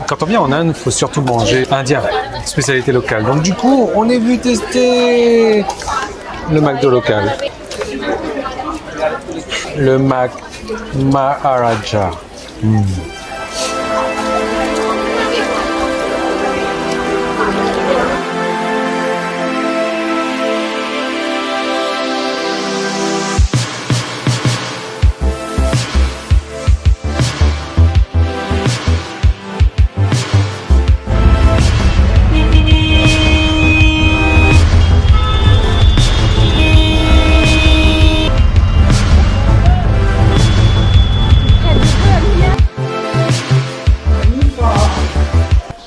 quand on vient en Inde, il faut surtout manger indien, spécialité locale. Donc du coup, on est venu tester le McDo local. Le Mac Maharaja.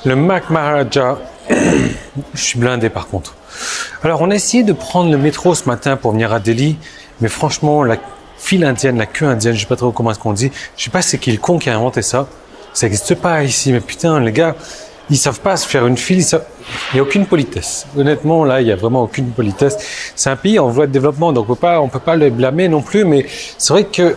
Le Mac Maharaja, je suis blindé par contre. Alors on a essayé de prendre le métro ce matin pour venir à Delhi, mais franchement la file indienne, la queue indienne, je sais pas trop comment est-ce qu'on dit, je sais pas c'est qui le con qui a inventé ça, ça n'existe pas ici, mais putain les gars, ils savent pas se faire une file, il n'y a aucune politesse. Honnêtement là, il y a vraiment aucune politesse. C'est un pays en voie de développement, donc on peut pas le blâmer non plus, mais c'est vrai que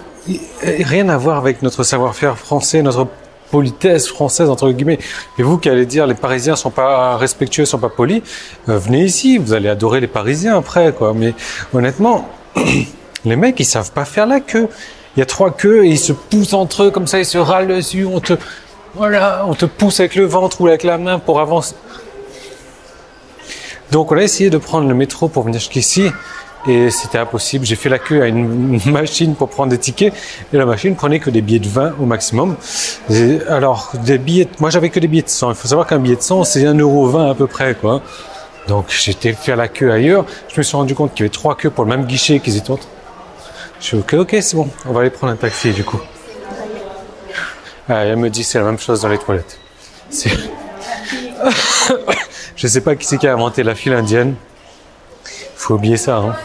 rien à voir avec notre savoir-faire français, notre politesse française entre guillemets. Et vous qui allez dire les Parisiens sont pas respectueux, sont pas polis, venez ici, vous allez adorer les Parisiens après quoi. Mais honnêtement, les mecs ils savent pas faire la queue. Il y a 3 queues et ils se poussent entre eux comme ça, ils se râlent dessus. On te pousse avec le ventre ou avec la main pour avancer. Donc on a essayé de prendre le métro pour venir jusqu'ici. Et c'était impossible. J'ai fait la queue à une machine pour prendre des tickets et la machine prenait que des billets de 20 au maximum. Alors, des billets, moi j'avais que des billets de 100. Il faut savoir qu'un billet de 100 c'est 1,20 € à peu près, quoi. Donc j'étais faire la queue ailleurs. Je me suis rendu compte qu'il y avait 3 queues pour le même guichet qu'ils étaient autres. Je suis ok, c'est bon. On va aller prendre un taxi du coup. Ah, elle me dit c'est la même chose dans les toilettes. Je sais pas qui c'est qui a inventé la file indienne. Faut oublier ça, hein.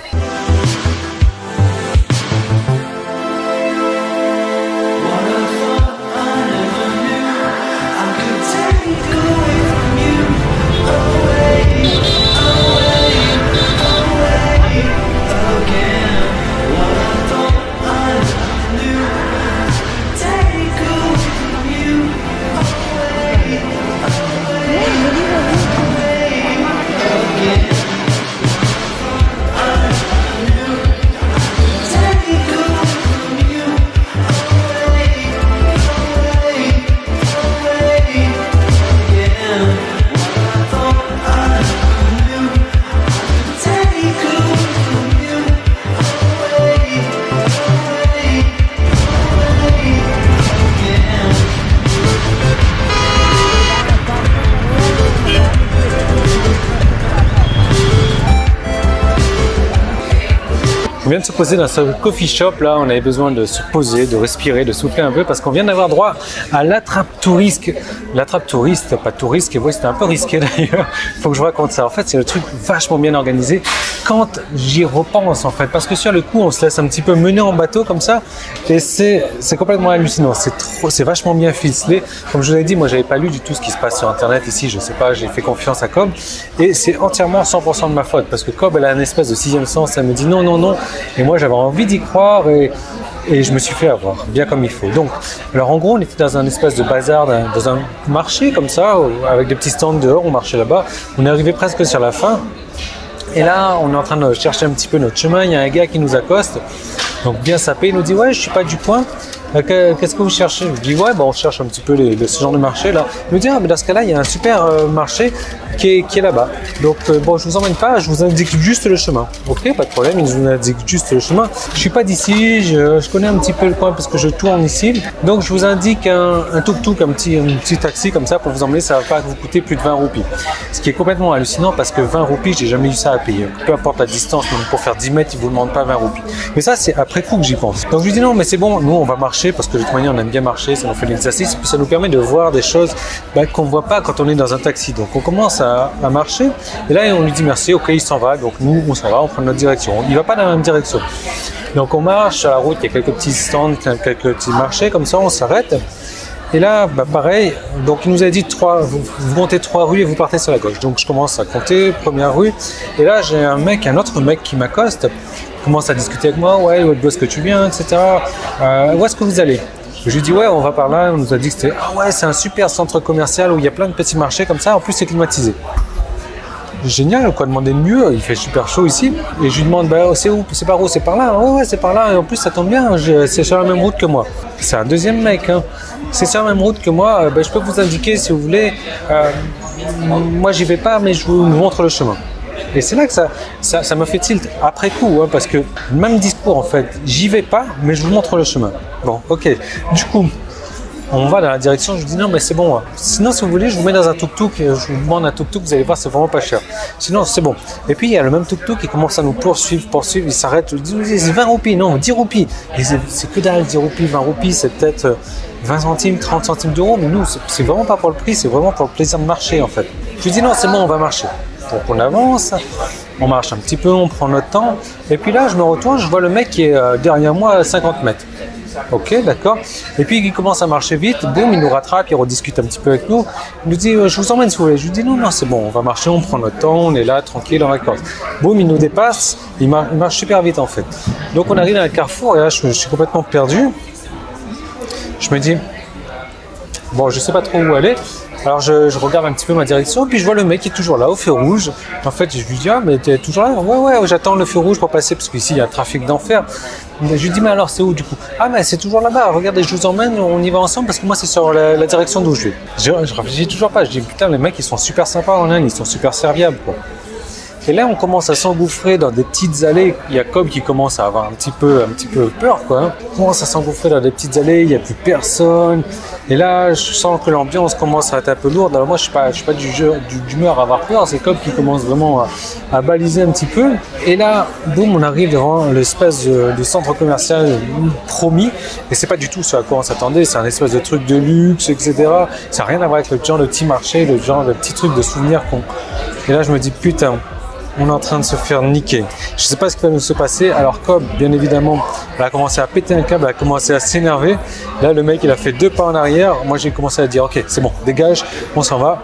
On vient de se poser dans ce coffee shop là, on avait besoin de se poser, de respirer, de souffler un peu parce qu'on vient d'avoir droit à l'attrape-touriste. L'attrape-touriste, pas touriste, et ouais, c'était un peu risqué d'ailleurs. Il faut que je vous raconte ça. En fait, c'est le truc vachement bien organisé quand j'y repense en fait. Parce que sur le coup, on se laisse un petit peu mener en bateau comme ça et c'est complètement hallucinant. C'est vachement bien ficelé. Comme je vous avais dit, moi j'avais pas lu du tout ce qui se passe sur internet ici, je sais pas, j'ai fait confiance à Cobb et c'est entièrement 100% de ma faute parce que Cobb elle a un espèce de 6e sens, elle me dit non, non, non. Et moi, j'avais envie d'y croire et je me suis fait avoir, bien comme il faut. Donc, alors en gros, on était dans un espèce de bazar, dans un marché comme ça, avec des petits stands dehors, on marchait là-bas. On est arrivé presque sur la fin. Et là, on est en train de chercher un petit peu notre chemin. Il y a un gars qui nous accoste, donc bien sapé, il nous dit « Ouais, je suis pas du coin. Qu'est-ce que vous cherchez ?» Je dis « Ouais, on cherche un petit peu ce genre de marché là. » Il nous dit « Ah, mais dans ce cas-là, il y a un super marché qui est là-bas. Donc, bon, je vous emmène pas, je vous indique juste le chemin. » Ok, pas de problème, il nous indique juste le chemin. Je suis pas d'ici, je connais un petit peu le coin parce que je tourne ici. Donc, je vous indique un tuk-tuk, un petit taxi comme ça pour vous emmener. Ça va pas vous coûter plus de 20 roupies. Ce qui est complètement hallucinant parce que 20 roupies, j'ai jamais eu ça à payer. Peu importe la distance, même pour faire 10 mètres, ils vous demandent pas 20 roupies. Mais ça, c'est après coup que j'y pense. Donc, je lui dis non, mais c'est bon, nous, on va marcher parce que de toute manière, on aime bien marcher, ça nous fait l'exercice, puis ça nous permet de voir des choses qu'on ne voit pas quand on est dans un taxi. Donc on commence à marcher, et là on lui dit merci, ok, il s'en va, donc nous on s'en va, on prend notre direction. Il ne va pas dans la même direction. Donc on marche sur la route, il y a quelques petits stands, quelques petits marchés, comme ça on s'arrête. Et là, pareil, donc il nous a dit vous montez 3 rues et vous partez sur la gauche. Donc je commence à compter, première rue, et là j'ai un autre mec qui m'accoste, commence à discuter avec moi, ouais, d'où est-ce que tu viens, etc. Où est-ce que vous allez? Je lui dis ouais, on va par là. On nous a dit que c'était ah ouais, c'est un super centre commercial où il y a plein de petits marchés comme ça. En plus, c'est climatisé. Génial, quoi, demander de mieux. Il fait super chaud ici. Et je lui demande bah, c'est où? C'est par où? C'est par là. Ouais, c'est par là. Et en plus, ça tombe bien. C'est sur la même route que moi. C'est un deuxième mec. Hein. C'est sur la même route que moi. Je peux vous indiquer si vous voulez. Moi, j'y vais pas, mais je vous montre le chemin. Et c'est là que ça me fait tilt après coup, hein, parce que même discours en fait, j'y vais pas, mais je vous montre le chemin. Bon, ok. Du coup, on va dans la direction, je vous dis non, mais c'est bon. Hein. Sinon, si vous voulez, je vous mets dans un tuk-tuk, je vous demande un tuk-tuk, vous allez voir, c'est vraiment pas cher. Sinon, c'est bon. Et puis, il y a le même tuk-tuk qui commence à nous poursuivre, il s'arrête, il dit c'est 20 roupies, non, 10 roupies. Et c'est que dalle, 10 roupies, 20 roupies, c'est peut-être 20 centimes, 30 centimes d'euros, mais nous, c'est vraiment pas pour le prix, c'est vraiment pour le plaisir de marcher en fait. Je lui dis non, c'est bon, on va marcher. Donc on avance, on marche un petit peu, on prend notre temps. Et puis là, je me retourne, je vois le mec qui est derrière moi à 50 mètres. Ok, d'accord. Et puis il commence à marcher vite, boum, il nous rattrape, il rediscute un petit peu avec nous. Il nous dit, je vous emmène si vous voulez. Je lui dis, non, c'est bon, on va marcher, on prend notre temps, on est là, tranquille, en vacances. Boum, il nous dépasse, il marche super vite en fait. Donc on arrive dans le carrefour et là, je suis complètement perdu. Je me dis, bon, je sais pas trop où aller. Alors je regarde un petit peu ma direction, puis je vois le mec qui est toujours là, au feu rouge. En fait, je lui dis, ah, mais t'es toujours là? Ouais, j'attends le feu rouge pour passer, parce qu'ici, il y a un trafic d'enfer. Je lui dis, mais alors, c'est où, du coup? Ah, mais c'est toujours là-bas, regardez, je vous emmène, on y va ensemble, parce que moi, c'est sur la direction d'où je vais. Je réfléchis toujours pas, je dis, putain, les mecs, ils sont super sympas en Inde, ils sont super serviables, quoi. Et là, on commence à s'engouffrer dans des petites allées. Il y a Cobb qui commence à avoir un petit peu peur, quoi. On commence à s'engouffrer dans des petites allées, il n'y a plus personne. Et là, je sens que l'ambiance commence à être un peu lourde. Alors moi, je suis pas d'humeur à avoir peur. C'est Cobb qui commence vraiment à baliser un petit peu. Et là, boum, on arrive devant l'espèce de centre commercial promis. Et c'est pas du tout ce à quoi on s'attendait. C'est un espèce de truc de luxe, etc. Ça n'a rien à voir avec le genre de petit marché, le genre de petit truc de souvenirs qu'on... Et là, je me dis, putain, on est en train de se faire niquer. Je ne sais pas ce qui va nous se passer. Alors Cobb, bien évidemment, elle a commencé à péter un câble, elle a commencé à s'énerver. Là, le mec, il a fait 2 pas en arrière. Moi, j'ai commencé à dire, ok, c'est bon, dégage, on s'en va.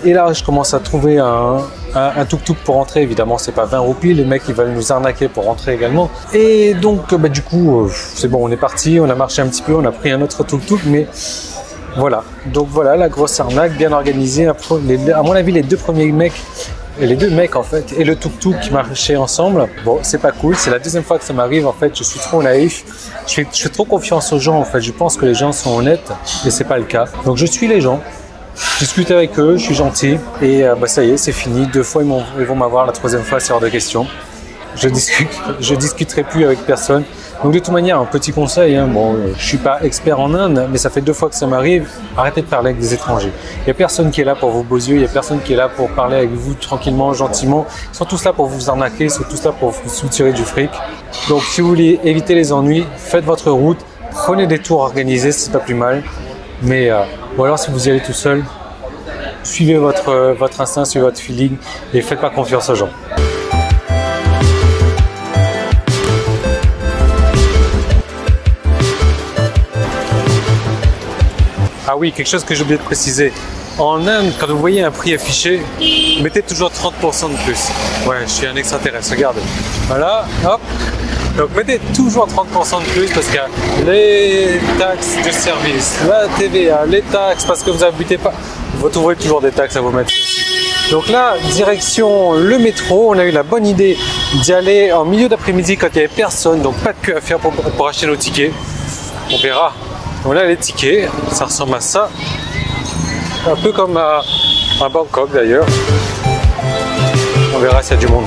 Et là, je commence à trouver un tuk-tuk pour rentrer. Évidemment, c'est pas 20 roupies. Les mecs, ils veulent nous arnaquer pour rentrer également. Et donc, du coup, c'est bon, on est parti. On a marché un petit peu, on a pris un autre tuk-tuk, mais... Voilà. Donc voilà, la grosse arnaque, bien organisée. À mon avis, les 2 premiers mecs... Et les 2 mecs en fait, et le tuk-tuk qui marchaient ensemble, bon c'est pas cool, c'est la 2e fois que ça m'arrive en fait, je suis trop naïf, je fais trop confiance aux gens en fait, je pense que les gens sont honnêtes, et c'est pas le cas. Donc je suis les gens, je discute avec eux, je suis gentil, et ça y est, c'est fini, 2 fois ils vont m'avoir, la 3e fois c'est hors de question. Je discuterai plus avec personne. Donc de toute manière, un petit conseil, hein, bon, je suis pas expert en Inde, mais ça fait 2 fois que ça m'arrive, arrêtez de parler avec des étrangers. Il n'y a personne qui est là pour vos beaux yeux, il n'y a personne qui est là pour parler avec vous tranquillement, gentiment. Ils sont tous là pour vous arnaquer, ils sont tous là pour vous soutirer du fric. Donc si vous voulez éviter les ennuis, faites votre route, prenez des tours organisés, c'est pas plus mal. Mais ou alors si vous y allez tout seul, suivez votre instinct, suivez votre feeling et faites pas confiance aux gens. Ah oui, quelque chose que j'ai oublié de préciser. En Inde, quand vous voyez un prix affiché, mettez toujours 30% de plus. Ouais, je suis un extraterrestre, regardez. Voilà, hop. Donc mettez toujours 30% de plus parce qu'il y a les taxes de service, la TVA, les taxes parce que vous n'habitez pas. Vous trouverez toujours des taxes à vous mettre dessus. Donc là, direction le métro, on a eu la bonne idée d'y aller en milieu d'après-midi quand il n'y avait personne, donc pas de queue à faire pour acheter nos tickets. On verra. Voilà les tickets, ça ressemble à ça, un peu comme à Bangkok d'ailleurs. On verra s'il y a du monde.